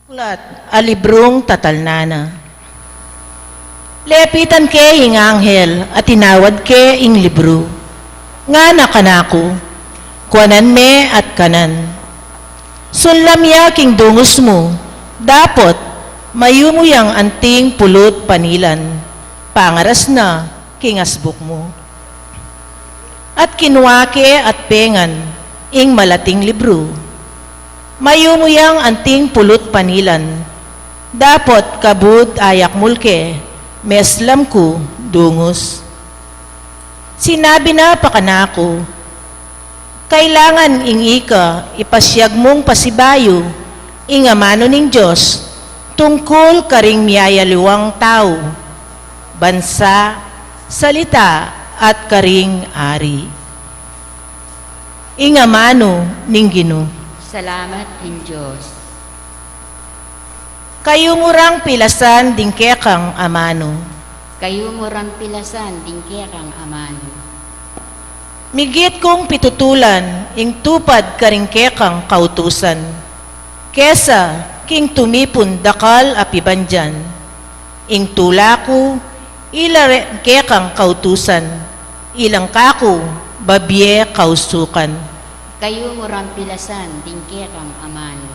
Ulat, alibrong tatalnana. Lepitan ke ing anghel at tinawad ke ing libro. Nga na kanako, kuanan me at kanan. Sunlamya king dungos mo, dapot mayumuyang anting pulot panilan, pangaras na king asbuk mo. At kinuwake at pengan, ing malating libro. Mayumuyang anting pulot panilan, dapot kabud ayak mulke, meslam ko dungos. Sinabi na pakanako, kailangan ing ika ipasyag mong pasibayo, ing amano ning Diyos, tungkol karing miyayaliwang tao, bansa, salita, at karing ari. Ing amano ning Ginoo. Salamat ing Diyos. Kayo murang pilasan dingkekang amano. Kayo murang pilasan dingkekang amano. Migit kong pitutulan, ing tupad karingkekang kautusan. Kesa, king tumipon dakal apibandyan. Ing tula ko, ilarengkekang kautusan. Ilang kako, babye kausukan. Kayo murang pilasan dingkekang amano.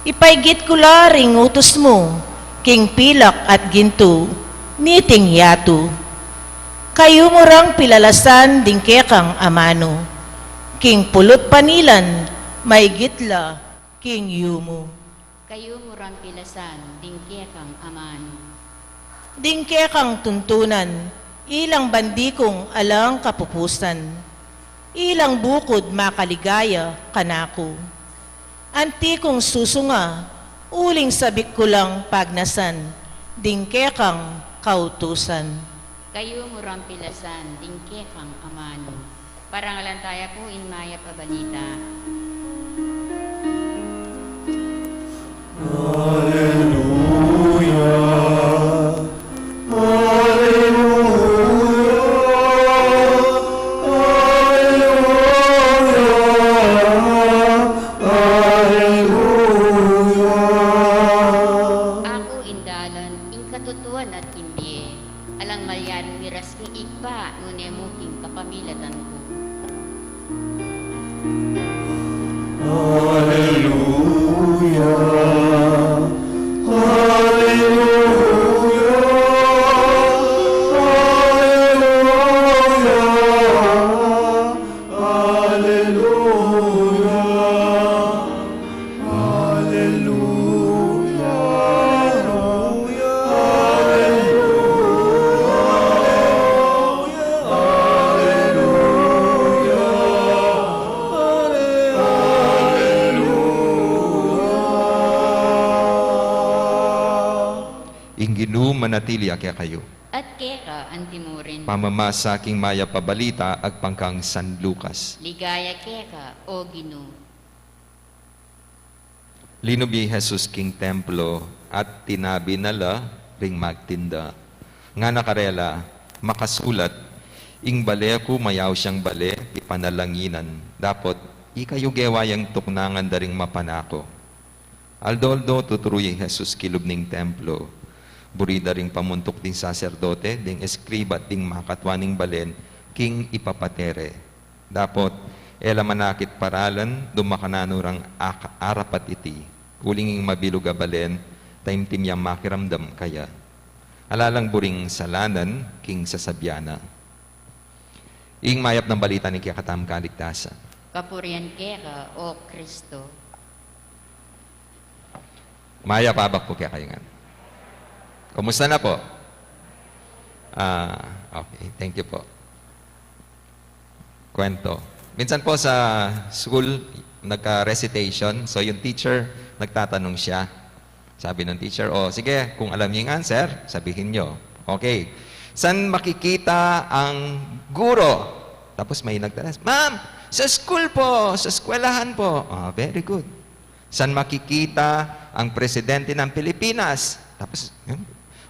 Ipaigit ko la ring utos mo, king pilak at ginto, niting yato. Kayo murang pilalasan dingkekang amano, king pulot panilan, may gitla, king yumo. Kayo murang pilasan dingkekang amano. Dingkekang tuntunan, ilang bandikong alang kapupusan. Ilang bukod makaligaya kanako. Antikong susunga, uling sabik ko lang pagnasan, dingkekang kautusan. Kayo murang pilasan dingkekang amano. Parangalan tayo po in maya pabalita. Ako indalan, ing katutuan at imbiye. Alang malyan miras king igba, nunemo king kapamilatan ko. Inginu manatili akya kayo. At keka antimurin. Pamamasa king maya pabalita agpangkang San Lucas. Ligaya keka o Ginoo. Linubi Jesus king templo at tinabi nala ring magtinda. Nga nakarela, makasulat, ing bale ko mayaw siyang bale, ipanalanginan. Dapot, ikayo gewayang tuknangan daring mapanako. Aldoldo tuturuy Jesus kilub ning templo. Burida ring pamuntok ding saserdote, ding eskriba at ding makatwaning balen, king ipapatere. Dapot, ela manakit paralan, dumakananurang arapat iti. Ulinging mabilog a balen, taimtim yang makiramdam kaya. Alalang buring salanan, king sasabyana. Ing mayap ng balita ni Kiyakatam Kaligtasan. Kapurian keka o Kristo. Maya pabak po kaya kayo nga. Kumusta na po? Okay, thank you po. Kwento. Minsan po sa school, nagka-recitation, so yung teacher, nagtatanong siya. Sabi ng teacher, sige, kung alam niyo yung answer, sabihin niyo. Okay. San makikita ang guro? Tapos may nagtanas, ma'am, sa school po, sa eskwelahan po. Very good. San makikita ang presidente ng Pilipinas? Tapos,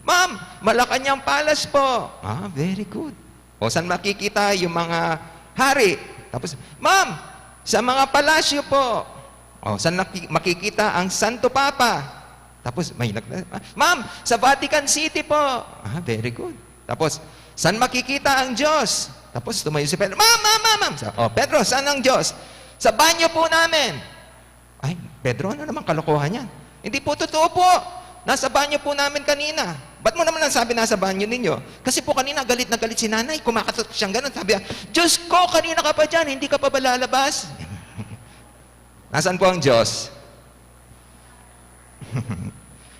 ma'am, Malacanang Palace po. Very good. O saan makikita yung mga hari? Tapos, ma'am, sa mga palasyo po. O, saan makikita ang Santo Papa? Tapos may Ma'am, sa Vatican City po. Very good. Tapos, saan makikita ang Diyos? Tapos tumayo si Pedro, Ma'am. Pedro, saan ang Diyos? Sa banyo po namin. Ay, Pedro, ano naman kalokohan yan? Hindi po totoo po. Nasa banyo po namin kanina. Ba't mo naman nasabi nasa banyo ninyo? Kasi po kanina galit na galit si nanay, kumakatot siyang ganun. Sabi niya, Diyos ko, kanina ka pa dyan, hindi ka pa ba lalabas? Nasaan po ang Diyos?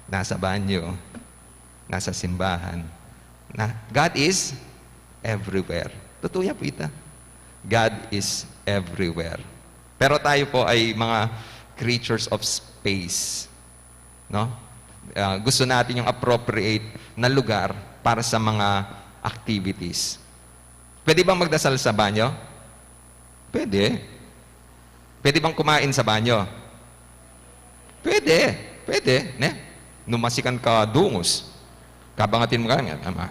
Nasa banyo. Nasa simbahan. God is everywhere. Totoo yan po ito. God is everywhere. Pero tayo po ay mga creatures of space. No? Gusto natin yung appropriate na lugar para sa mga activities. Pwede bang magdasal sa banyo? Pwede. Pwede bang kumain sa banyo? Pwede. Pwede. Ne? Numasikan ka dungos. Kabangatin mo ka nga.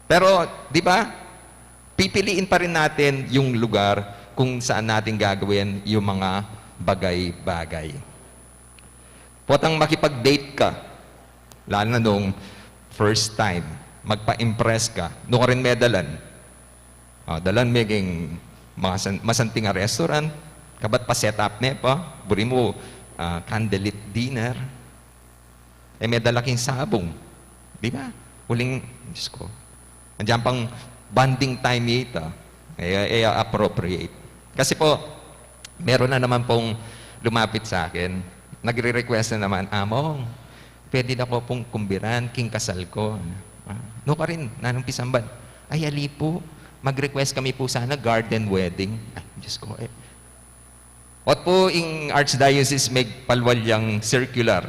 Pero, di ba, pipiliin pa rin natin yung lugar kung saan natin gagawin yung mga bagay-bagay. Potang makipag-date ka, lalo na nung first time, magpa-impress ka, doon ka rin may dalan. Dalan may masanting nga restaurant, kabat pa set up na pa, buri mo candlelit dinner, may dalaking sabong. Di ba? Huling, Diyos ko, nandiyan pang bonding time ito, appropriate. Kasi po, meron na naman pong lumapit sa akin, nagre-request na naman, Among, pwede na ko pong kumbiran, king kasal ko. No ka rin, nanong pisamban. Ay, ali po, mag-request kami po sana, garden wedding. Ay, Diyos ko, At po, yung Archdiocese may palwalyang circular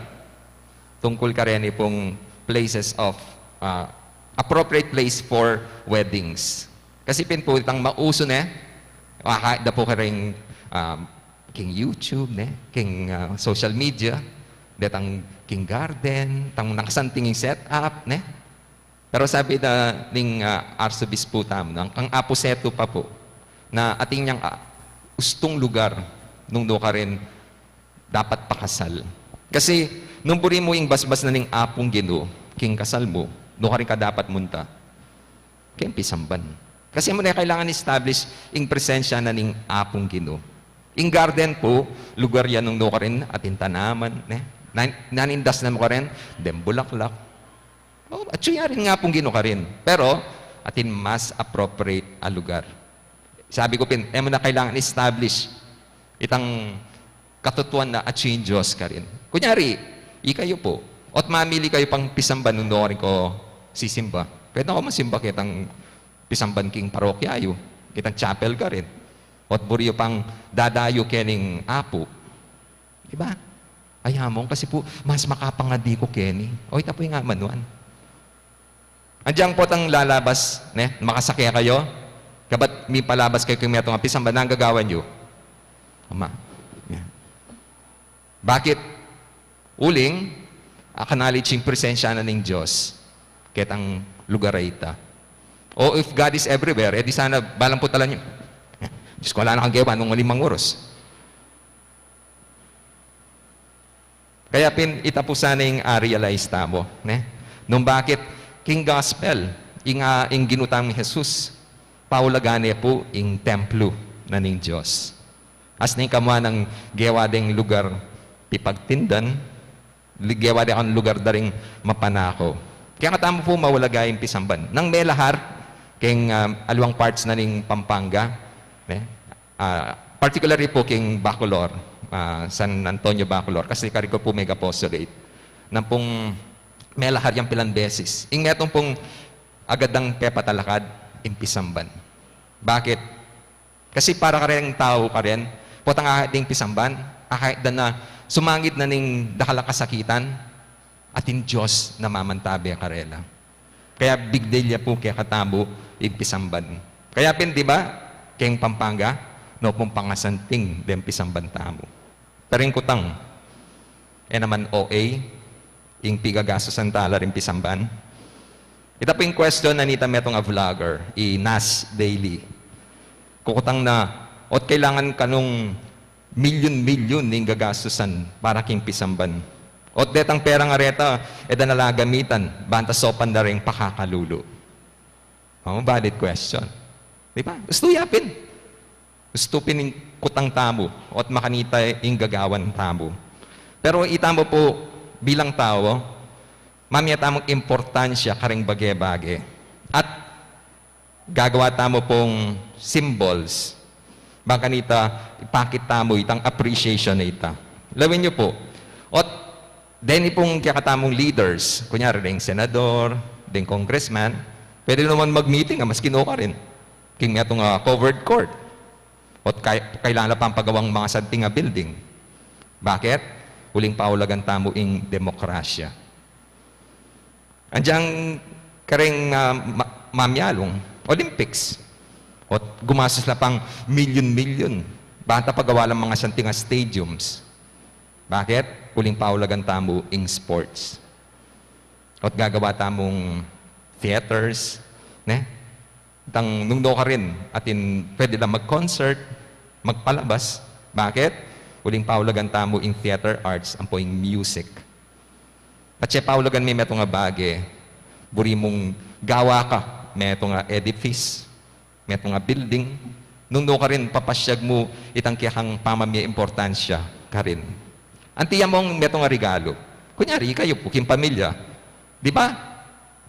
tungkol ka rin pong places of, appropriate place for weddings. Kasi pin po, itang mauso na, kahit na po ka rin, king YouTube, king social media, detang king garden, tang nakasantinging setup, Pero sabi na ning Arsobispo tam, ang aposeto pa po, na ating niyang ustong lugar nung do ka rin dapat pakasal. Kasi nung buri mo yung basbas na ning apong Ginoo, king kasal mo, do ka rin ka dapat munta. Kaya pisamban. Kasi mo na kailangan establish yung presensya na ning apong Ginoo. In garden po, lugar yan nung do ka rin, ating tanaman, nanindas na mo ka rin, dem bulaklak. At siya rin nga pong Ginoo ka rin. Pero, atin mas appropriate a lugar. Sabi ko pin, mo na kailangan establish itang katutuan na at siya Diyos ka rin. Kunyari, ikayo po, at mamili kayo pang pisamban nung do ka rin ko sisimba. Pwede ako masimba kitang pisamban king parokyayo, kitang chapel ka rin. At buriyo pang dadayo kening apo. Diba? Ay hamong, kasi po, mas makapangadi ko keni. O, ita po yung nga manuan. Andiyan po tang lalabas, makasakya kayo. Kabat may palabas kayo kung may itong pisamba na ang gagawan nyo. Ama. Yeah. Bakit? Uling, acknowledge yung presensya na ng Diyos. Ketang lugar ay ita. O if God is everywhere, edi sana balang putalan nyo. Diyos ko, wala na kang gawa nung 5 oras. Kaya ita po sana yung realize tamo. Nung bakit, king gospel, yung ginutang ni Jesus, paulagane po yung templo na ng Diyos. As na yung kamwa ng gawa ding lugar pipagtindan, gawa din ang lugar daring mapanako. Kaya katamo po mawalagay yung pisamban. Nang may lahar, king alawang parts na ng Pampanga, particularly po king Bacolor, San Antonio Bacolor, kasi kariko po mega apostolate, nang pong may lahar yung pilang beses. Yung metong pong agadang pepatalakad, impisamban. Bakit? Kasi para ka rin tao ka rin, potang ahating pisamban, kahit na sumangit na ning dakalakasakitan, atin Diyos na mamantabi karela. Kaya big deal ya po kaya katabo, impisamban. Kaya di ba, kayong Pampanga, no pong pangasanting dem pisamban tamo. Pero yung kutang, naman OA, yung pigagaso santala rin pisamban. Ito po yung question na nita metong a vlogger, Nas Daily. Kukutang na, ot kailangan kanong milyon-milyon ning gagastusan para king pisamban. Ot detang pera nga reta, nalagamitan, banta sopan na rin pakakalulo. Valid question. Di ba? Gusto yapin. Gusto pining kutang tamo, ot makanita yung gagawan tamo. Pero itamo po, bilang tao, mamaya tamong importansya karing bage-bage. At gagawa tamo pong symbols. Baka nita, ipakit tamo itang appreciation na ita. Lawin niyo po. Ot, then pong kakatamong leaders, kunyari ring senador, ding congressman, pwede naman mag-meeting, mas kinuha rin. King nga itong covered court. Ot, kailangan pang pagawang mga santing building. Bakit? Huling paulagan tamo ing demokrasya. Andiyan karing mamyalong, Olympics. O gumastos na pang milyon-milyon. Bata pagawa lang mga santinga stadiums. Bakit? Huling paulagan tamo ing sports. At gagawa tamong theaters. Nung ka rin, atin pwede lang mag-concert, magpalabas. Bakit? Huling paulagan tamo ing theater arts, ang po ing music. At siya paulagan may meto nga bage, buri mong gawa ka, meto nga edifice, meto nga building, nung ka rin, papasyag mo, itang kiyakang pamamaya importansya ka rin. Antiya mong meto nga regalo. Kunyari, kayo po, king pamilya. Di ba?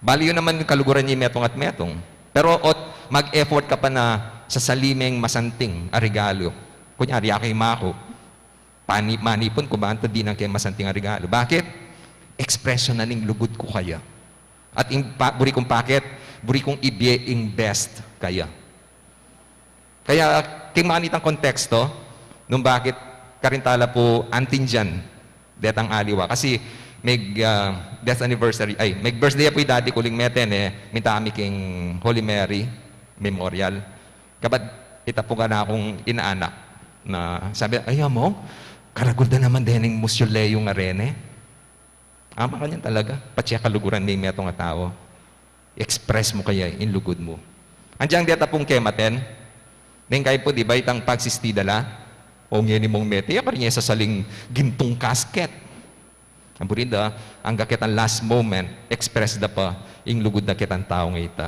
Bali yun naman yung kaluguran niya metong at metong. Pero mag-effort ka pa na sa salimeng masanting a regalo. Kunyari, akay mako. Manipon ko ba di nang kay masanting a regalo. Bakit? Expression na ning lugod ko kaya. At buri kong pakit, buri kong ibye-ing best kaya. Kaya, king manitang konteksto, nung bakit karintala po antin dyan, detang aliwa. Kasi, death anniversary, may birthday po yung dati kuling meten minta kami king Holy Mary Memorial. Kabat, ita po ka na akong inaanak na sabi, ay mo, karagulda naman din yung Musyo Leo nga rene. Ama ka niyan talaga. Patsya kaluguran ni meto nga tao. Express mo kaya in lugod mo. Andiyan deta pong kematen. Neng kayo po, di ba, itang pagsistidala? O ngayon mong mete, ya niya sa saling gintong kasket. Ang burida, ang gakitan last moment, express da pa, ing lugod na kitang tao nga ita.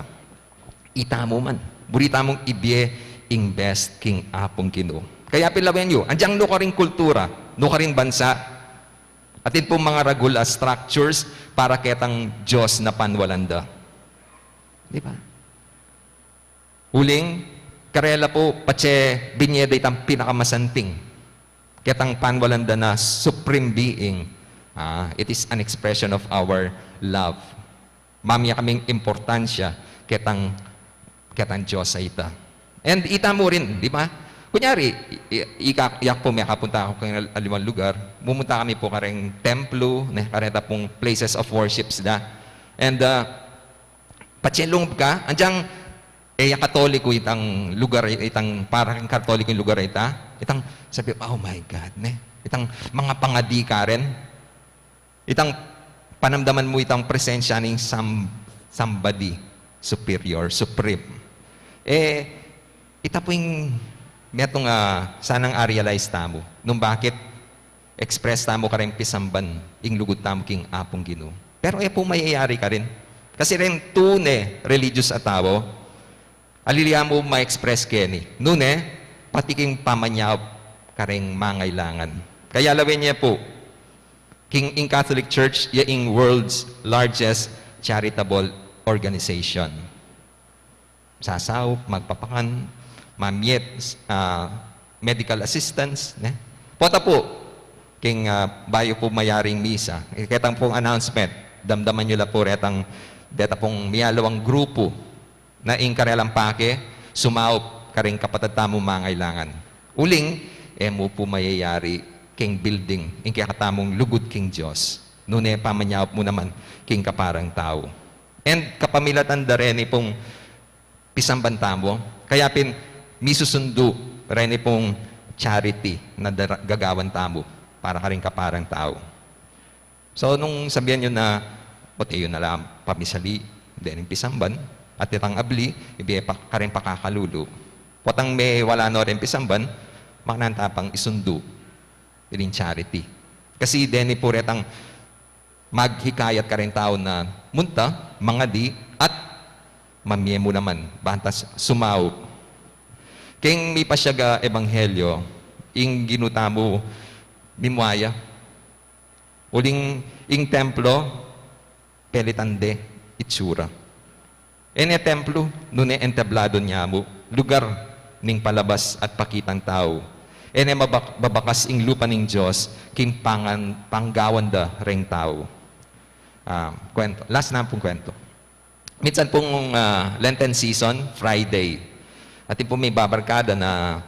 Ita mo man. Burita mong ibye, ing best, king apong kino. Kaya pilawen nyo, andiyan no ka rin kultura, no ka rin bansa, atin po mga regula structures para ketang Diyos na panwalanda. Di ba? Huling, karela po, patse binyeda itang pinakamasanting. Ketang panwalanda na supreme being. It is an expression of our love. Mamaya kaming importansya ketang Diyos sa ita. And ita mo rin, di ba? Kunyari, iyak po may kapunta ako kang alimang lugar, pumunta kami po kareng templo, kareta pong places of worships da. And patsyelong ka, andyang katoliko itang lugar, itang parang katoliko yung lugar ita, itang sabi, oh my God, itang mga pangadi ka rin, itang panamdaman mo itang presensya ng somebody superior, supreme. Ita po yung metong sanang realize tamo. Nung bakit express tamo ka rin pisamban, ing lugod tamo king apong Ginoo. Pero po mayayari ka rin. Kasi rin tune religious at tao, aliliya mo ma-express keni. Nune, pati king pamanyap ka rin mangailangan. Kaya lawin niya po, king in Catholic Church, yung world's largest charitable organization. Sasaw, magpapakan, mamyet, medical assistance. Pota po, king bayo po mayaring misa. Ketang pong announcement, damdaman nyo la po retang deta pong miyalawang grupo na ingkarelang pake, sumaop karing kapatid mo mangailangan. Uling, mo po mayayari king building, ing kakatamong lugod king Diyos. Nune pamanyawap mo naman king kaparang tao. And kapamilatan da rin pong pisamban tamo, kaya misusundo rin pong charity na gagawan tamo para ka rin kaparang tao. So, nung sabihan nyo na, yun na lang, pamisali, then pisamban, at itang abli, ka rin pakakalulo. Potang may wala no rin pisamban, makanantapang isundu in charity. Kasi deni po retang maghikayat ka rin tao na munta, mga di, at mamiyemo naman, bantas sumaw. Kaya may pasyaga ebanghelyo, ing ginutamo, mimwaya, uling ing templo, pelitande, itsura. Ene templo, nune entablado niya mo, lugar ning palabas at pakitang tao. Ene babakas ing lupa ning Diyos, king panggawanda ring tao. Kwento. Last na pong kwento. Minsan pong Lenten season, Friday. At po may babarkada na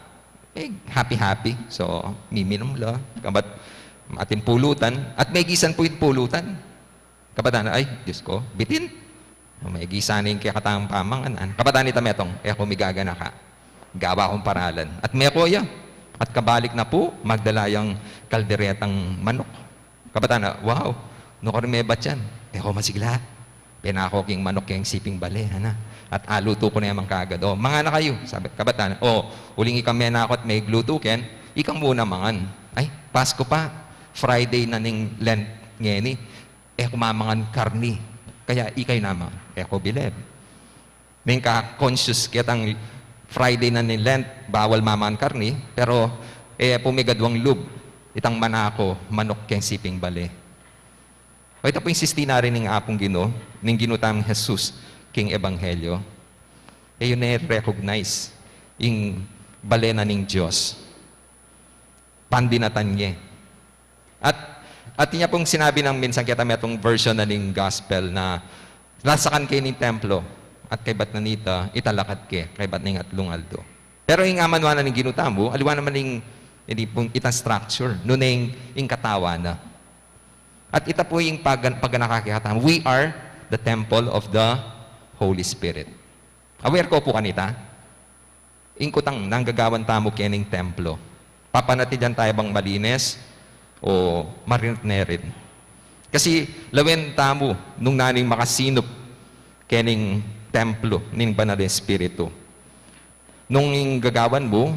happy-happy. So, miminom la. Kabat ating pulutan. At may gisan po yung pulutan. Kabataan, ay, Diyos ko, bitin. May gisan yung kaya katang pamanganan. Kabataan ni Tametong, ako migagana ka. Gawa akong paralan. At may kuya. At kabalik na po, magdalayang kalderetang manok. Kabataan, wow, nukar may bat yan. Ako masigla. Pinakoking manok yung siping bale, hana. At aluto ko na yung kagad. O, mga na kayo. Sabi, kabataan, uling ikang may nakot may gluto ken, ikang muna mangan. Ay, Pasko pa. Friday na ning Lent ngeni. Kumamangan karni. Kaya ikay naman. Ko bilib. May ka-conscious kitang Friday na ning Lent, bawal mamangan karni. Pero, pumigadwang lub. Itang manako, manok ken siping bale. O ito po yung sistina rin ng apong Ginoo, ng ginutang Jesus, king Ebanghelyo. Yun na-recognize yung balena ng Diyos. Pandinatan niya. At niya pong sinabi ng minsan kita may itong version na ng gospel na lasakan kayo ng templo at kay bat nanita, italakad kay bat ng atlong aldo. Pero yung amanwa na ng ginutamo, aliwan naman yung itang structure, noon yung katawa na. At ito po yung pag nakakikatama. We are the temple of the Holy Spirit. Aware ko po kanita? Ingkutang nanggagawan tamo kening templo. Papanatidyan tayo bang malinis o marinit. Kasi lawen tamo nung naning makasinop kening templo ning banal na espiritu. Nung gagawan mo,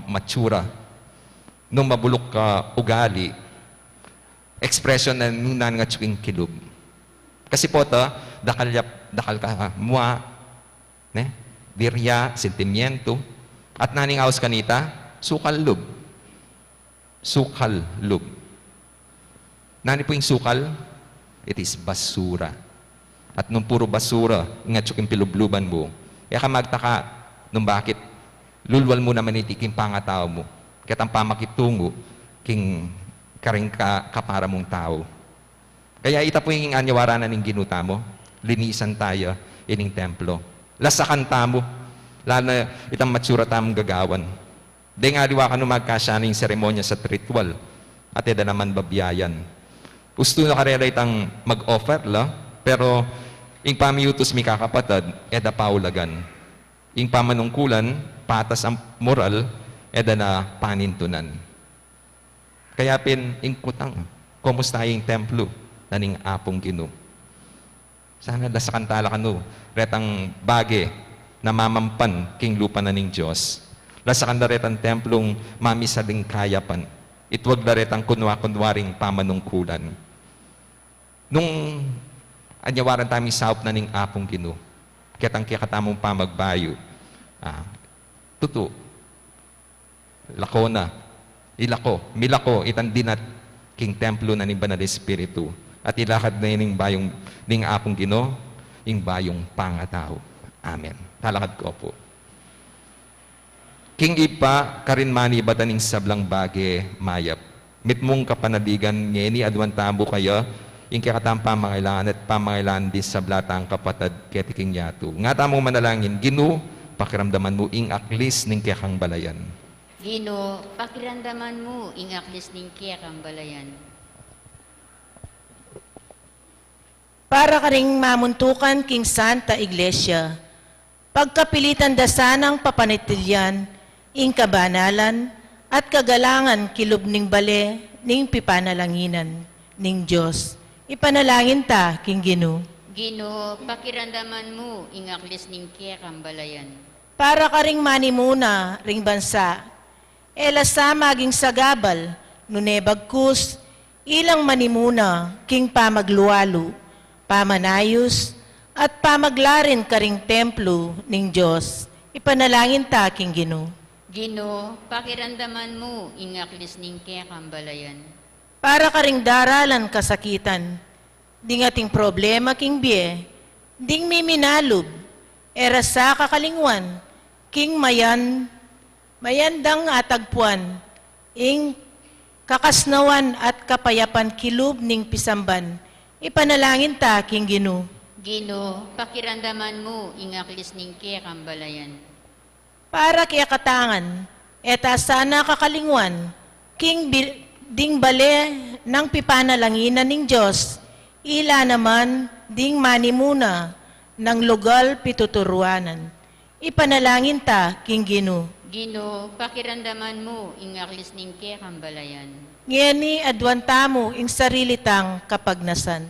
matsura. Nung mabulok ka ugali, expression na nung nga tsuking kilub. Kasi po ito, dakal ka, mua, birya, sentimiento, at naning aus kanita, sukal lub. Sukal lub. Nani po yung sukal? It is basura. At nung puro basura, nga tsuking pilubluban mo, ka magtaka, nung bakit, lulwal mo naman itiking pangatao mo, kitang pamakitungo, king karing kapara mong tao. Kaya ita po yung anyawara na ng ginuta mo, linisan tayo ining templo. Lasakan tamo, lalo na itang matsura tamong gagawan. Di nga liwa ka nung magkasya ng seremonya sa ritual, at eda naman babiyayan. Gusto na karela itang mag-offer la, pero yung pamiyutos mi kakapatad, eda paulagan. Yung pamanungkulan, patas ang moral, eda na panintunan. Kaya ingkutang, kumusta yung templo na ning apong Ginoo. Sana lasakan tala ka no, retang bage na mamampan king lupa na ning Diyos. Lasakan na retang templong mamisaling kayapan. Itwag na retang kunwaring pamanungkulan. Nung anyawaran tami saup na ning apong Ginoo, kitang kikatamong pamagbayo, tuto, lako na, milako, itang dinat king templo na ning banal espiritu. At ilakad na yung bayong ning apong Ginoo, yung bayong pangatao. Amen. Talakad ko po. King ipa, karin mani bataning sablang bage, mayap. Mitmong kapanadigan ngeni, adwan tabo kaya, yung kakatang pamangailangan at pamangailangan di sablatang kapatad ketiking yato. Nga tamong manalangin, Ginoo, pakiramdaman mo ing aklis ning kekang balayan. Ginoo, pakiramdaman mo ing aklis ning kekang balayan. Para ka ring mamuntukan king Santa Iglesia, pagkapilitan dasanang papanitilyan, ing kabanalan, at kagalangan kilub ning bale, ning pipanalanginan, ning Diyos. Ipanalangin ta, king Ginoo. Ginoo, pakiramdaman mo ing aklis ning kekang balayan. Para ka ring manimuna, ring bansa, ela sa maging sagabal, nunebagkus, ilang manimuna, king pamagluwalo, pamanayos, at pamaglarin karing templo ning Diyos, ipanalangin ta king Ginoo. Ginoo, pakiramdaman mo, ingaklis ning kekambalayan. Para karing daralan kasakitan, ding ating problema king biye, ding miminalub, era sa kakalingwan, king mayandang atagpuan, ing kakasnawan at kapayapan kilub ning pisamban, ipanalangin ta king Ginoo. Ginoo, pakiramdaman mo, ingaklis ning kekambalayan. Para kaya katangan, eta sana kakalingwan, ding bale ng pipanalanginan ning Diyos, ila naman ding manimuna ng lugal pituturuanan. Ipanalangin ta king Ginoo. Ginoo, pakiramdaman mo, ingaklis ning kekambalayan. Ngeni adwanta mo ing sarili tang kapagnasan.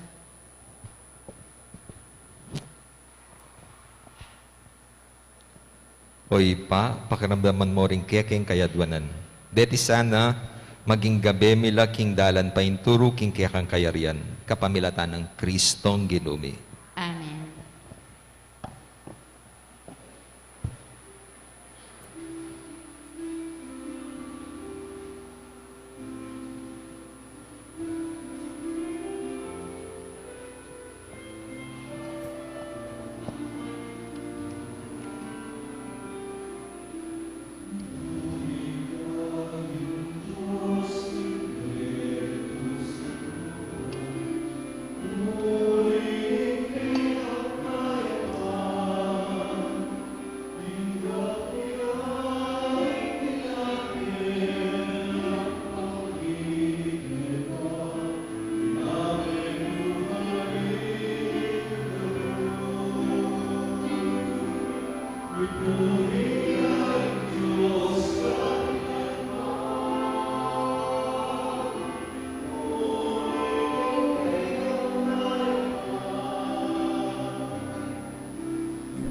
Oy pa, pakiramdaman mo rin kekeng kayadwanan. Deti sana, maging gabi mila king dalan pa inturo king kekang kayarian, kapamilatan ng Kristong Ginumi. Amen.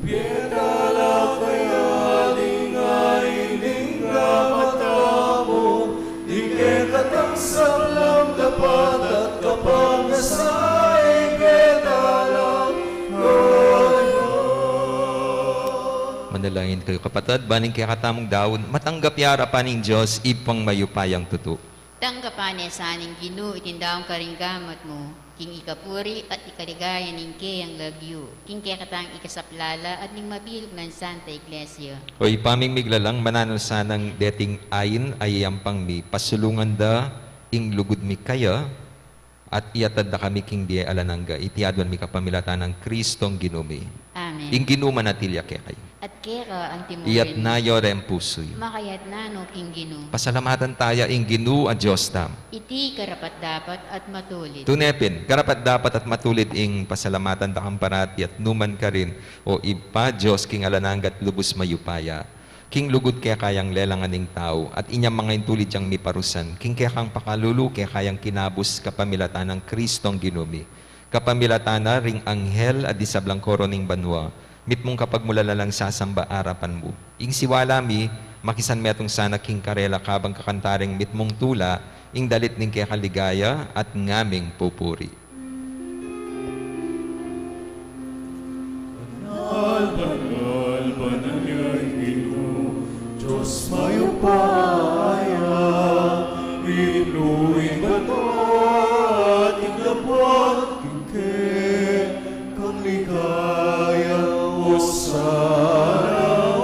Pietala kaya dingay dingga matamo, di kay katangsak lang dapat at kapag nasay pietala kaya. Manalangin kayo kapatid, baning kaya katamong daon, matanggap yara pa ning Diyos, ipang mayupayang tuto. Tanggapan sa aning Ginoo, itindaong karinggamat mo, king ikapuri at ikaligaya ning kayang lagyo, king kaya katang ikasaplala at ning mabilog ng Santa Iglesia. Oy paming miglalang mananal sanang deting ayin ay yampang mi pasulungan da ing lugod mi kaya at iatad da kami king di alanangga itiadwan mi kapamilatan ng Kristong Ginumi. Amen. Ing Ginuma natilya kaya kayo. At kera ang timurin, Iyat na yorem pusoy. makayat na no king Ginoo. Pasalamatan tayo ing Ginu a Diyos tam. Iti karapat dapat at matulit. Tunepin, karapat dapat at matulit ing pasalamatan da kamparati at numan ka rin o ipa Diyos king alananggat lubos mayupaya. King lugod kaya kayang lelangan ning tao at inyang mga intulid yang miparusan. King kaya kang pakalulu kaya kayang kinabus kapamilatan ng Kristong Ginumi. Kapamilatan na ring anghel at disablang koro ning banwa. Mit mong kapag mula lang sasamba arapan mo. Ing siwalami, makisan metong sana king karela kabang kakantaring mit mong tula, ing dalit ning kaya kaligaya at ngaming pupuri. Banal, banal Ginoo, Diyos mayupaya, inuin bato at iglapot kingke, kang ligaya, o sana,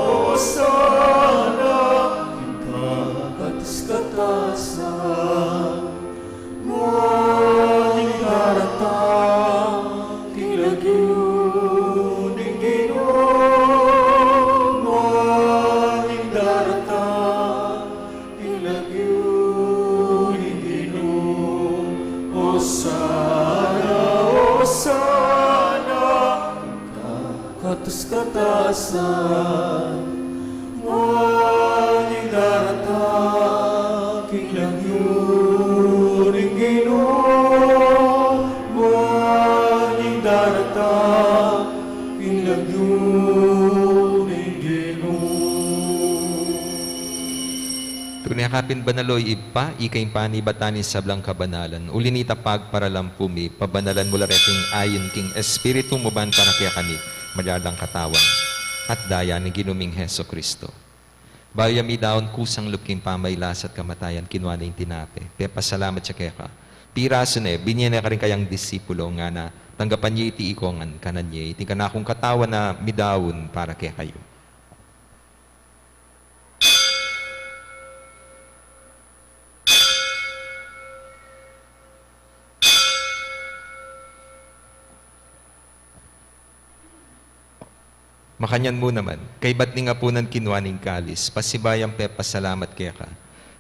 kakatis-katasan, muling daratang, king lagyo, ning Ginoo, muling daratang, king lagyo, ning Ginoo, o sana, katas-katasan, muling daratang, king lagyo, ning Ginoo, muling daratang, king lagyo, ning Ginoo. Tunay tinapin banaloy ipa, ikay pani batani sablang kabanalan. Ulinita pagparalam pabanalan mula reking ayon king espiritu mo ban para kaya kami, maladang katawan. At daya ni ginuming Heso Kristo. Bayami daon kusang lupking pamaylas at kamatayan kinwa na yung tinape. Pasalamat siya kaya ka. Piraso na binyan na ka rin kayang disipulo nga na tanggapan niya iti ikongan kanan niya. Iti ka na akong katawan na midawon para kaya kayo. Makanyan mo naman, kay ba't ni nga po ng kinwaning kalis, pasibayang pasalamat kaya ka.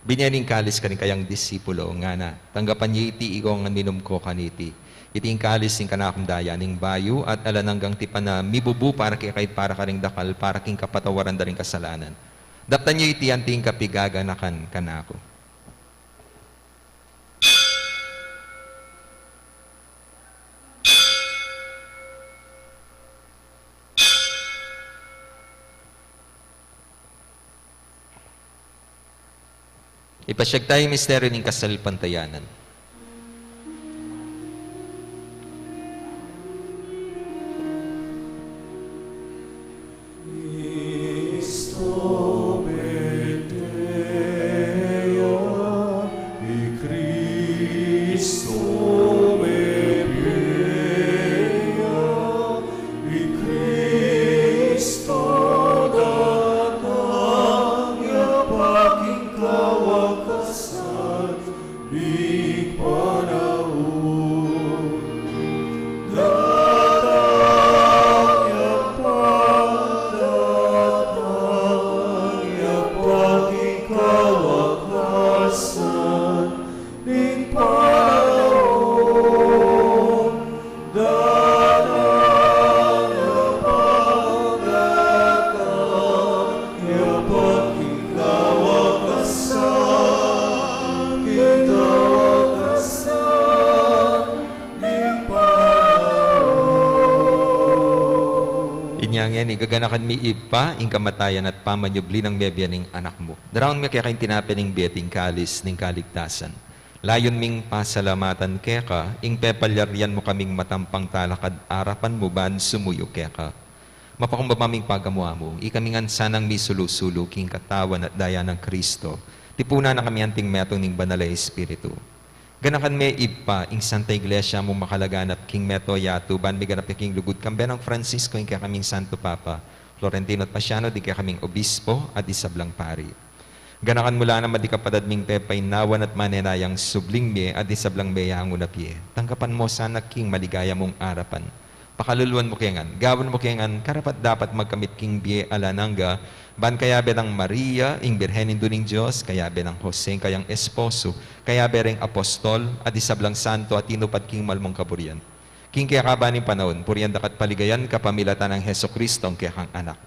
Binyaning kalis ka rin kayang disipulo, nga na, tanggapan niya iti igong ang minum ko kaniti. Iting kalis ning kanakong daya ning bayo at alananggang tipa na mibubu para kay para ka ring dakal, para king kapatawaran da rin kasalanan. Daptan niya iti anting kapigaganakan kanako. Ipasyag tayo misteryo ng kasalpantayanan. Cristo Betea, y Cristo Betea, y Cristo datang ya paking kawakasan di panahon. Datang ya paking kawakasan di panahon. Datang ya paking kawakasan Inyangyan, igaganakan mi ipa, ing kamatayan at pamanyubli ng bebya ning anak mo. Daraon nga kaya kayong tinapin ning beting kalis ning kaligtasan. Layon ming pasalamatan kaya ka, ing pepalyaryan mo kaming matampang talakad arapan mo ban sumuyo kaya ka. Mapakumbabaming pagamuha mo, ikamingan sanang misulu-sulu king katawan at daya ng Kristo. Tipuna na kami anting metong ning banalay espiritu. Ganakan me ipa, ing Santa Iglesia mo makalaganap king meto yatu, ban miganap king lugod kambe ng Francisco, ing kaya kaming Santo Papa, Florentino at Pasiano, di kaya kaming obispo at isablang pari. Ganakan mula na madikapadad ming pepay nawan at manenayang subling me at isablang beyang unapye. Tangkapan mo sana king maligaya mong arapan. Pakaluluan mo kayangan, gawin mo kayangan, karapat dapat magkamit king biye alananga, ban kaya berang Maria, ing Birhenin duning Diyos, kaya berang Jose, kayang esposo, kaya berang apostol, at isablang santo, at tinupad king malmong kaburian. King kaya kabaning panahon, puriyan dakat paligayan, kapamilatan ng Heso Kristo, ang kaya kang anak.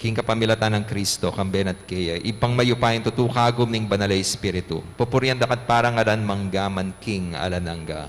King kapamilatan ng Kristo, kamben at kaya, ipang mayupayin tutukagom ning banalay espiritu, pupuriyan dakat parang aran manggaman king alananga.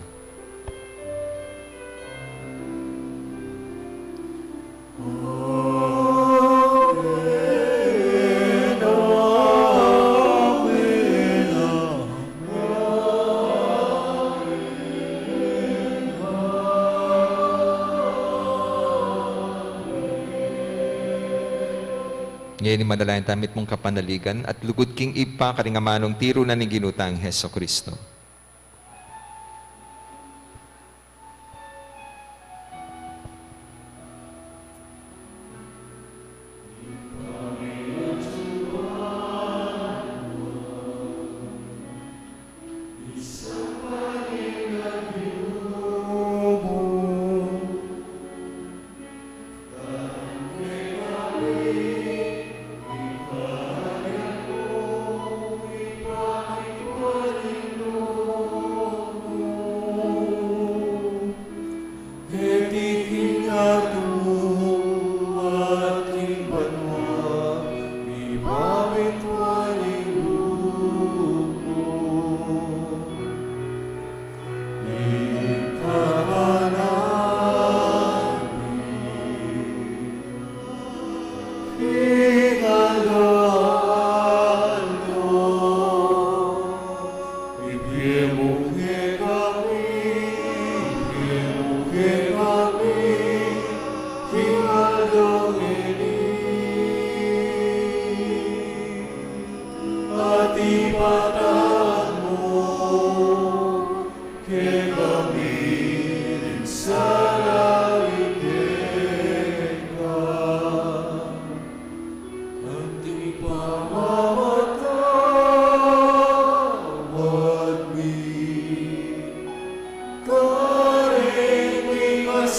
Ngayon madalayan tamit mong kapanaligan at lugod king ipa karingamanong tiro na ni ginutang Heso Kristo.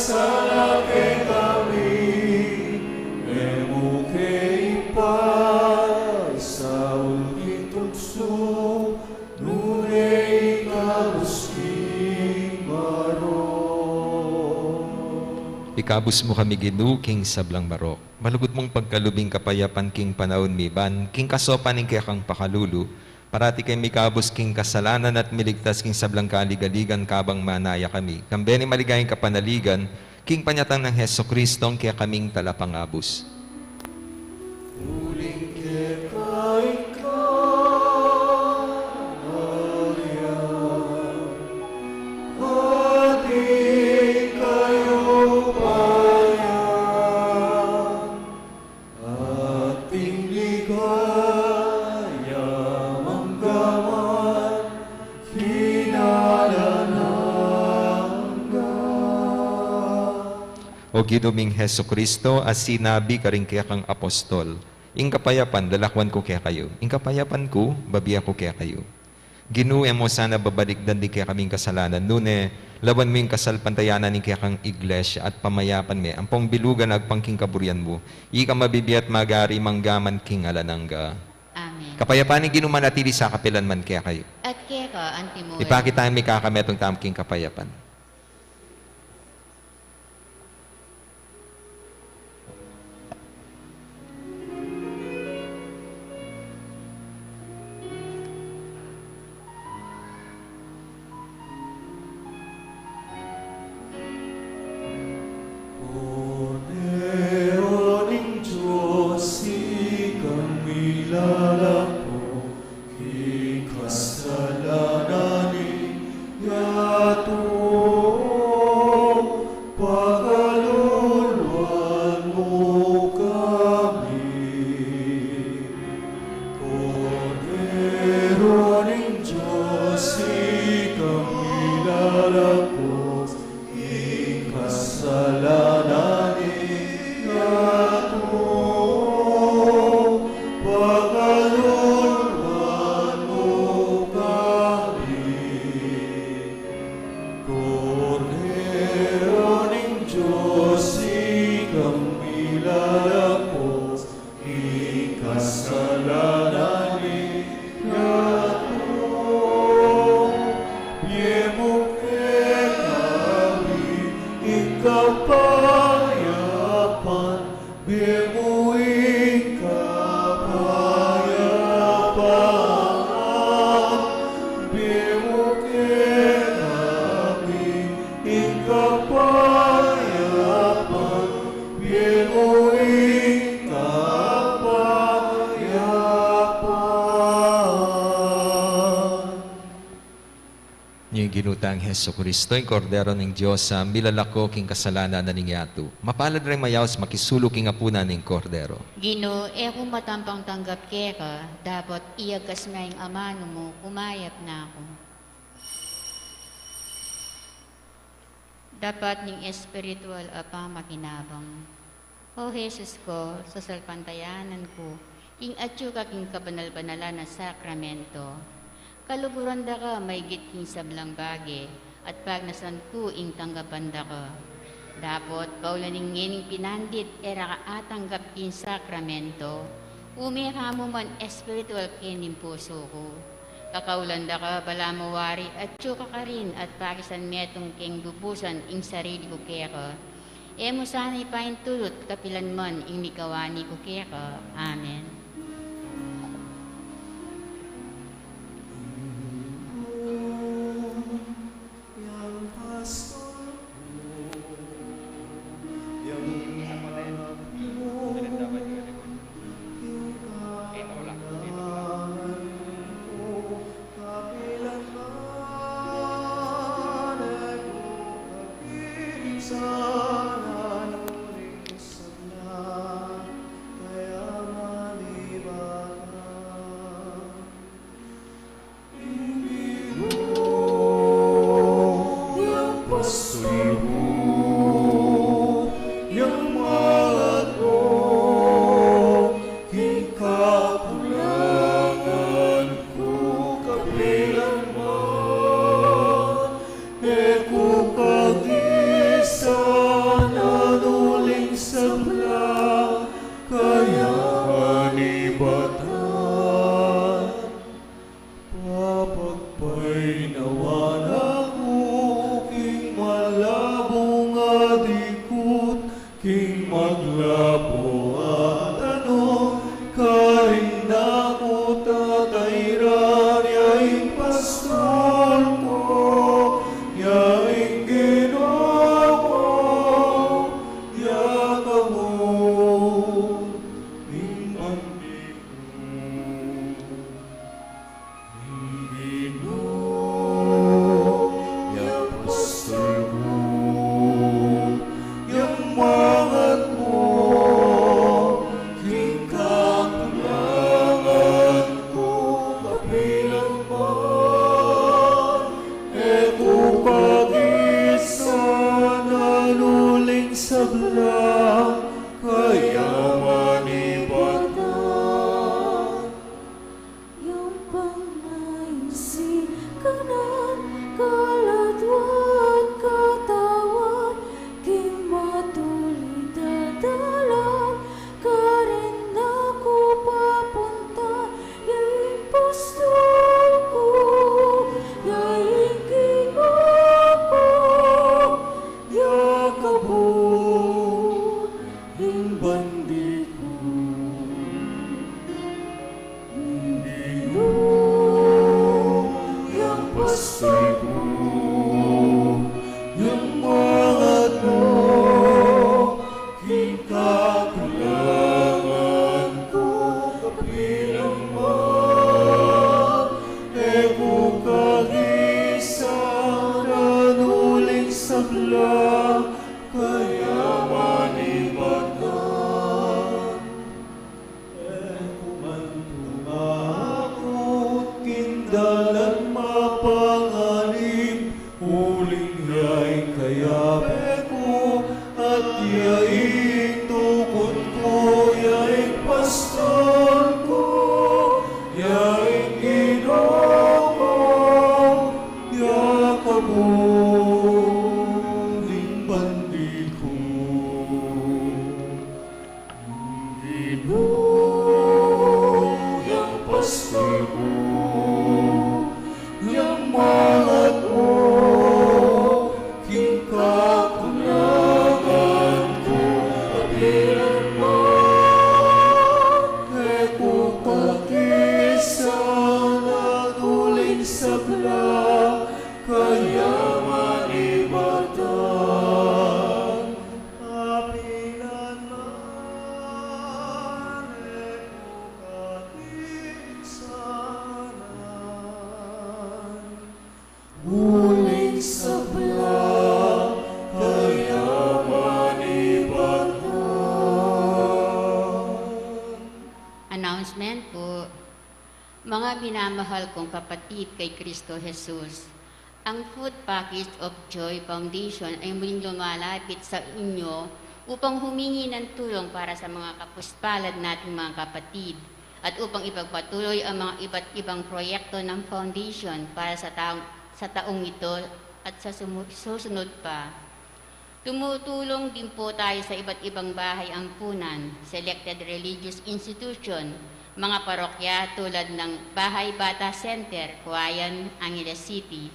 salake kami, emuke ipay, sa ulkitugso, nunay kabusking maro. Ikabus mo kami Ginoo king sablang marok. Malugod mong pagkalubing kapayapan king panahon miban, king kasopaning kaya kang pakalulu, parati kay mikabus king kasalanan at miligtas king sablang kaligaligan kabang manaya kami. Kambeni maligayang kapanaligan, king panyatang ng Heso Kristong kaya kaming talapangabus. Uling kekay ka, Maria, ating kayo bayan, ating ligaya manggaman, O ginuming Heso Kristo, as sinabi ka rin kaya kang apostol, ing kapayapan, lalakwan ko kaya kayo. Ing kapayapan ko, babiya ko kaya kayo. Ginuwe mo sana babalikdan din kaya kaming kasalanan. Nune, lawan mo yung kasalpantayanan ni kaya kang iglesia at pamayapan me. Ampong bilugan agpangking kaburian mo. Ika mabibiyat magari manggaman king alanangga. Amen. Kapayapan ni ginumanatili sa kapilan man kaya kayo. At kaya ka, Antimoy. Ipakita may kakametong tamking kapayapan. Cordero ning Diyos, ikang milalako, ikasalanan yato, pagaluluan mo kami. Cordero ning Diyos, ikang milalako, ikasalanan yato, pagaluluan mo kami. Cordero ning Diyos, ikang milalako, ikasalanan yato, yemo kami, ikapayapan, bimuing kapayapan, bimuke kami, ikapayapan, bimuing kapayapan. Yung ginutang Heso Kristo, yung kordero ng Diyos sa milalako king kasalanan na ningyatu. Mapalad rin mayaws makisulo king apuna ng kordero. Gino, kung matampang tanggap kaya ka, dapat iyagas na yung amano mo, kumayap na ako. Dapat ning espiritual apa makinabang. O Jesus ko, sa salpantayanan ko, ing atyo ka king kabanal-banala na sakramento. Kaluguran da ka, may king sablang bagi, at pag nasan ko, ing tanggapan da ka. Dapat, kaulaning ngining pinandit, era ka atanggap king sakramento, umira mo man espiritual kining puso ko. Kakaulan da ka, bala mo wari, at tsuka ka rin, at pakisan metong king lubusan, ing sarili ko kaya ka. Mo sana'y paintulot, kapilan man, ing mikawani ko kaya ka. Amen. Yang pastor yang kapilan sana nuling sabla, kaya malibatan. Yang pastor yang malago, hikapulangan ko kapilanman, ku kagisa yaing kayabe ko, at yaing tukod ko, yaing pastor ko, yaing Ginoo ko, yakabuling bandit ko. Ginoo, yang pastor ko, yang mahal ko, king kakunyangan ko, kapilan mo, eko kakisa naguling sabla, kaya manibatan, kapilan man, eko kakisanan. Uling sabla, kaya manibatan. Announcement po, mga minamahal kong kapatid kay Kristo Jesus, ang Food Package of Joy Foundation ay muling lumalapit sa inyo upang humingi ng tulong para sa mga kapuspalad nating mga kapatid at upang ipagpatuloy ang mga iba't ibang proyekto ng foundation para sa taong ito at sa susunod pa. Tumutulong din po tayo sa iba't ibang bahay ampunan, selected religious institution, mga parokya tulad ng Bahay Bata Center, Huayan, Angeles City,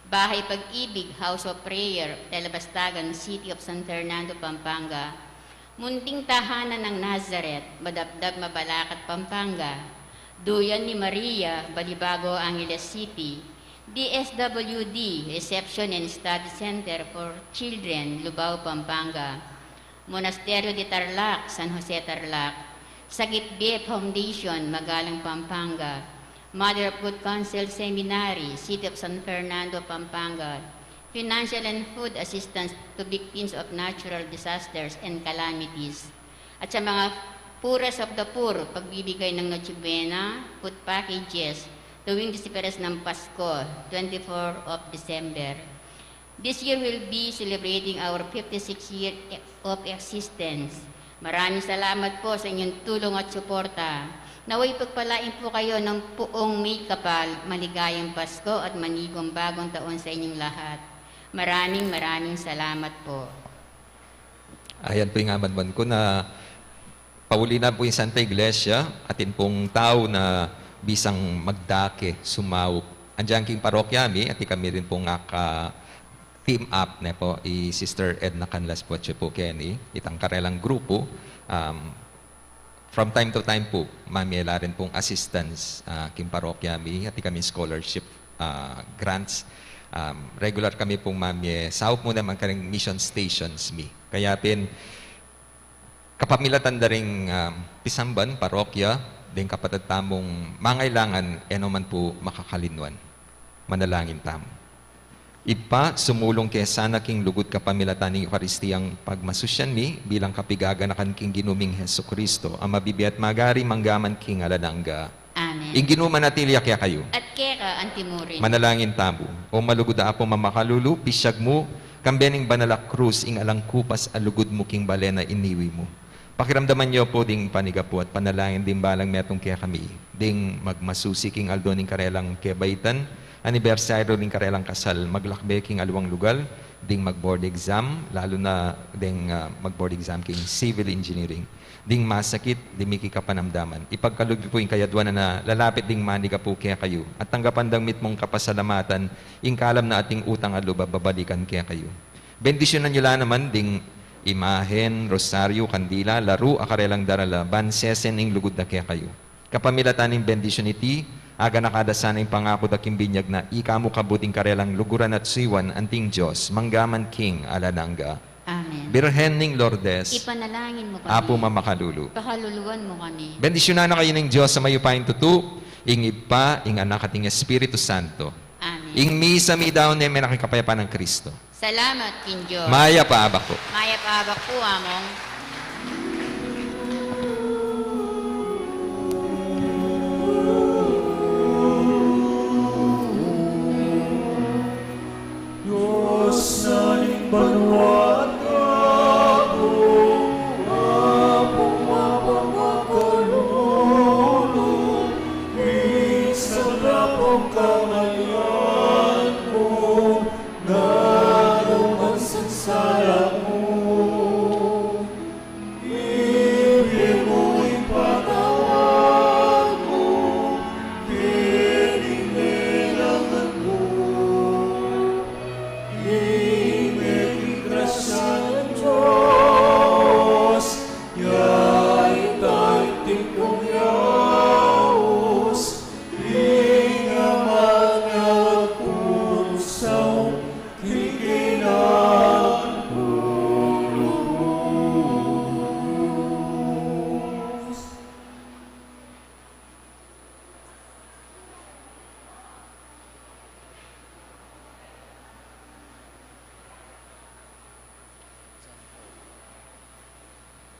Bahay Pag-ibig, House of Prayer, Telebastagan, City of San Fernando, Pampanga, Munting Tahanan ng Nazareth, Madabdab, Mabalacat, Pampanga, Duyan ni Maria, Balibago, Angeles City, DSWD, Reception and Study Center for Children, Lubao, Pampanga, Monasterio de Tarlac, San Jose, Tarlac, Sagit B Foundation, Magalang, Pampanga, Mother of Good Counsel Seminary, City of San Fernando, Pampanga, Financial and Food Assistance to Victims of Natural Disasters and Calamities, at sa mga Poorest of the Poor, pagbibigay ng Noche Buena, food packages, tuwing disiperes ng Pasko, 24 of December. This year we'll be celebrating our 56th year of existence. Maraming salamat po sa inyong tulong at suporta. Naway pagpalain po kayo ng puong may kapal, maligayang Pasko at manigong bagong taon sa inyong lahat. Maraming salamat po. Ayan po yung amanman ko na pauli na po yung Santa Iglesia, atin pong tao na bisang magdake, sumaup. Andiyan king parokyami, at kami rin pong team up na po, Sister Edna Canlas po, po Kenny, itang karelang grupo. From time to time po, mamiyela rin pong assistance king parokyami, at kami scholarship grants. Regular kami pong mamye, saup mo naman karing mission stations mi. Kaya pin, kapamilatan da ring pisamban, parokya, din kapatid tamong mangailangan, eno man po makakalinwan. Manalangin tamo. Ipa, sumulong kaya sana king lugod kapamilatan ng Eukaristiyang pagmasusyan mi, bilang kapigaganakan king ginuming Heso Kristo, ang mabibiat magari manggaman king alanangga. Amen. Ing ginuman natilya kaya kayo. At keka, antimurin. Manalangin tamo. O malugod apo mamakalulu, pisyag mo, kambianing banalak krus, ing alang kupas alugod mo king balena iniwi mo. Pakiramdaman niyo po ding panigapo at panalangin din balang metong kaya kami. Ding magmasusi king aldo ning karelang kebaitan, anibersaryo ning karelang kasal, maglakbe king alawang lugal, ding mag-board exam, lalo na ding mag-board exam king civil engineering. Ding masakit, dimiki ka panamdaman. Ipagkalugod po yung kayadwan na lalapit ding maniga po kaya kayo. At tanggapan dang mitmong kapasalamatan, ing kalam na ating utang aluba, babalikan kaya kayo. Bendisyonan nyo lang naman ding imahen, rosaryo, kandila, laro, akarelang darala, bansesen ing lugod na kaya kayo. Kapamilatan ng bendisyon iti, aga nakadasan ang pangako da kimbinyag na ikamu kabuting karelang luguran at siwan anting Diyos, manggaman king alanangga. Amen. Birhen ning Lourdes, Ipanalangin mo kami. Apo mamakalulu. Pakaluluan mo kami. Bendisyonan na kayo ng Diyos sa mayupaing tutu, ing Ipa, ing Anak at ing Espiritu Santo. Amen. Ing misa mi daw na may nakikapayapa ng Kristo. Salamat, King Diyos. Maya pa abak po. Maya paabak po, among. Diyos na Banwat ako, pumapamakalulu, isarap ang kamalayan mo, naroon ang sansala mo.